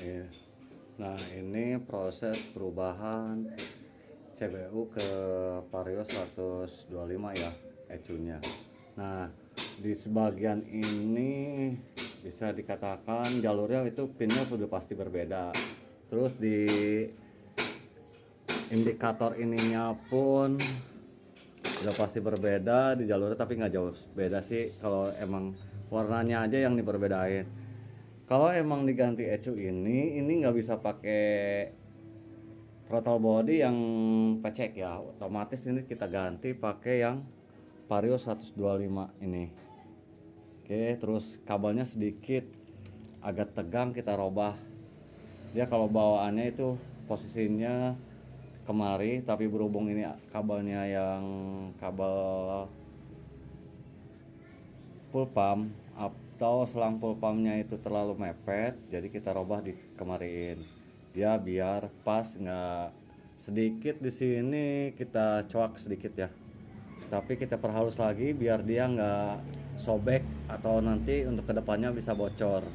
Iya. Nah, ini proses perubahan CBU ke Vario 125 ya, ECU-nya. Nah, di sebagian ini bisa dikatakan jalurnya itu pinnya sudah pasti berbeda. Terus di indikator ininya pun udah pasti berbeda di jalurnya, tapi nggak jauh beda sih kalau emang warnanya aja yang diperbedain. Kalau emang diganti ECU ini nggak bisa pakai throttle body yang pecek ya, otomatis ini kita ganti pakai yang Vario 125 ini. Oke, terus kabelnya sedikit agak tegang, kita robah. Dia kalau bawaannya itu posisinya kemari, tapi berhubung ini kabelnya yang kabel full pump atau selang full pumpnya itu terlalu mepet, jadi kita robah di kemarin ya biar pas, nggak sedikit di sini kita coak sedikit ya, tapi kita perhalus lagi biar dia nggak sobek atau nanti untuk kedepannya bisa bocor.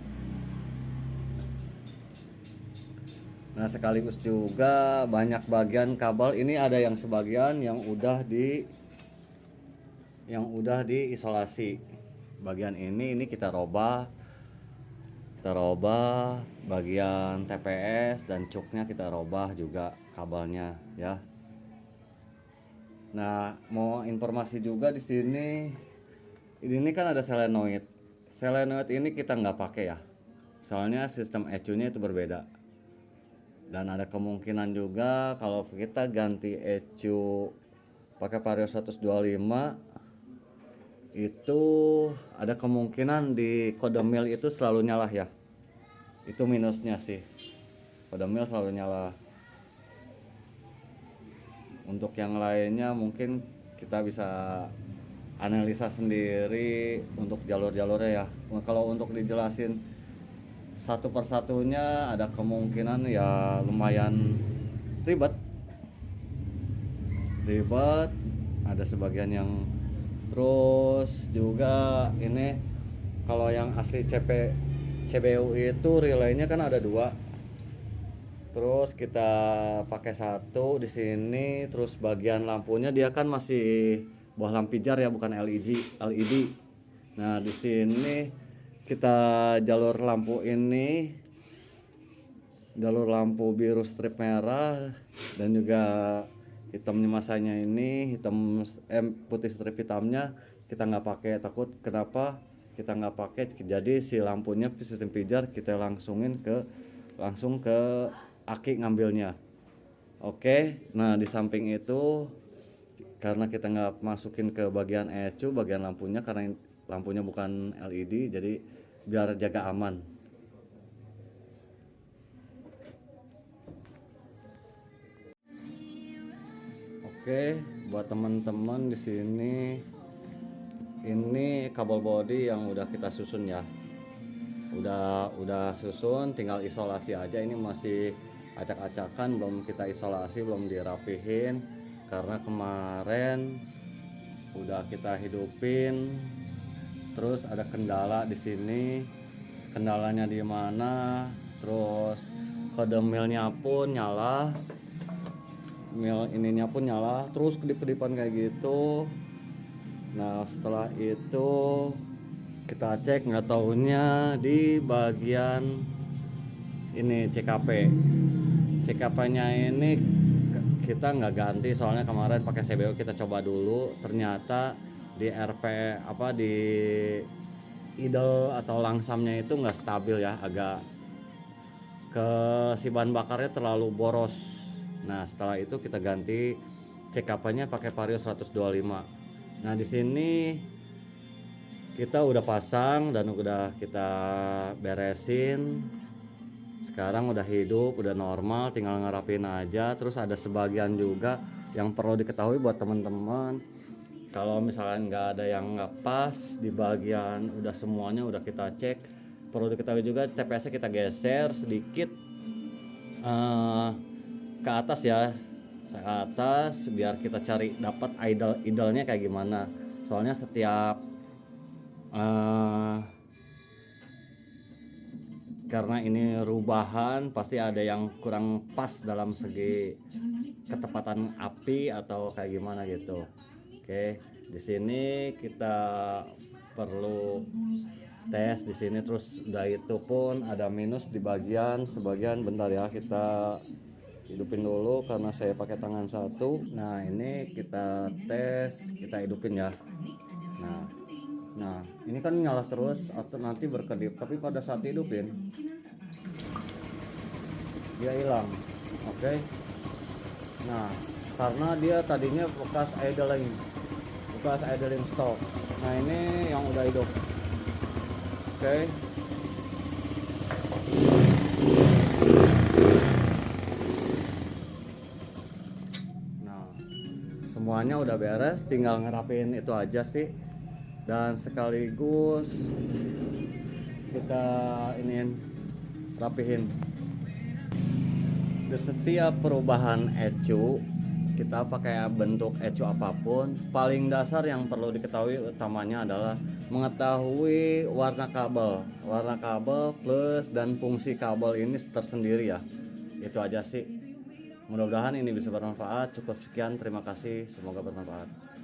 Nah, sekaligus juga banyak bagian kabel ini ada yang sebagian yang udah diisolasi. Bagian ini kita robah bagian TPS dan cuknya, kita robah juga kabelnya ya. Nah, mau informasi juga di sini, ini kan ada solenoid. Solenoid ini kita nggak pakai ya, soalnya sistem ECU-nya itu berbeda. Dan ada kemungkinan juga kalau kita ganti ECU pakai Vario 125 itu ada kemungkinan di kode mil itu selalu nyala ya. Itu minusnya sih, kode mil selalu nyala. Untuk yang lainnya mungkin kita bisa analisa sendiri untuk jalur-jalurnya ya. Kalau untuk dijelasin satu persatunya ada kemungkinan ya lumayan ribet. Ada sebagian yang, terus juga ini kalau yang asli CBU itu relaynya kan ada dua. Terus kita pakai satu di sini, terus bagian lampunya dia kan masih buah lampijar ya, bukan LED. Nah, di sini kita jalur lampu biru strip merah dan juga hitamnya, masanya ini putih strip hitamnya kita nggak pakai. Takut kenapa kita nggak pakai, jadi si lampunya sistem pijar kita langsung ke aki ngambilnya. Oke, nah di samping itu karena kita nggak masukin ke bagian ECU bagian lampunya, karena lampunya bukan LED, jadi biar jaga aman. Oke, buat teman-teman di sini ini kabel body yang udah kita susun ya. Udah susun, tinggal isolasi aja. Ini masih acak-acakan, belum kita isolasi, belum dirapihin karena kemarin udah kita hidupin. Terus ada kendala di sini. Kendalanya di mana? Terus kode milnya pun nyala. Mil ininya pun nyala, terus kedip-kedipan kayak gitu. Nah, setelah itu kita cek, nggak taunya di bagian ini CKP-nya ini kita nggak ganti, soalnya kemarin pakai CBU kita coba dulu, ternyata di RP di idle atau langsamnya itu nggak stabil ya, agak ke si bahan bakarnya terlalu boros. Nah, setelah itu kita ganti CKP-nya pakai Vario 125. Nah, di sini kita udah pasang dan udah kita beresin. Sekarang udah hidup, udah normal, tinggal ngerapin aja. Terus ada sebagian juga yang perlu diketahui buat teman-teman. Kalau misalkan nggak ada yang nggak pas di bagian, udah semuanya udah kita cek. Perlu diketahui juga TPS-nya kita geser sedikit ke atas ya, ke atas biar kita cari dapat idle-nya kayak gimana. Soalnya setiap karena ini rubahan pasti ada yang kurang pas dalam segi ketepatan api atau kayak gimana gitu. Oke, di sini kita perlu tes di sini, terus udah itu pun ada minus di bagian sebagian. Bentar ya, kita hidupin dulu karena saya pakai tangan satu. Nah ini kita tes, kita hidupin ya. Nah, nah ini kan nyala terus atau nanti berkedip, tapi pada saat hidupin dia hilang. Oke. Nah karena dia tadinya bekas idling stop. Nah ini yang udah hidup. Oke. Nah semuanya udah beres, tinggal ngerapin itu aja sih. Dan sekaligus kita iniin, rapihin. Di setiap perubahan ECU kita pakai bentuk ECU apapun, paling dasar yang perlu diketahui utamanya adalah mengetahui warna kabel plus dan fungsi kabel ini tersendiri ya. Itu aja sih. Mudah-mudahan ini bisa bermanfaat. Cukup sekian, terima kasih, semoga bermanfaat.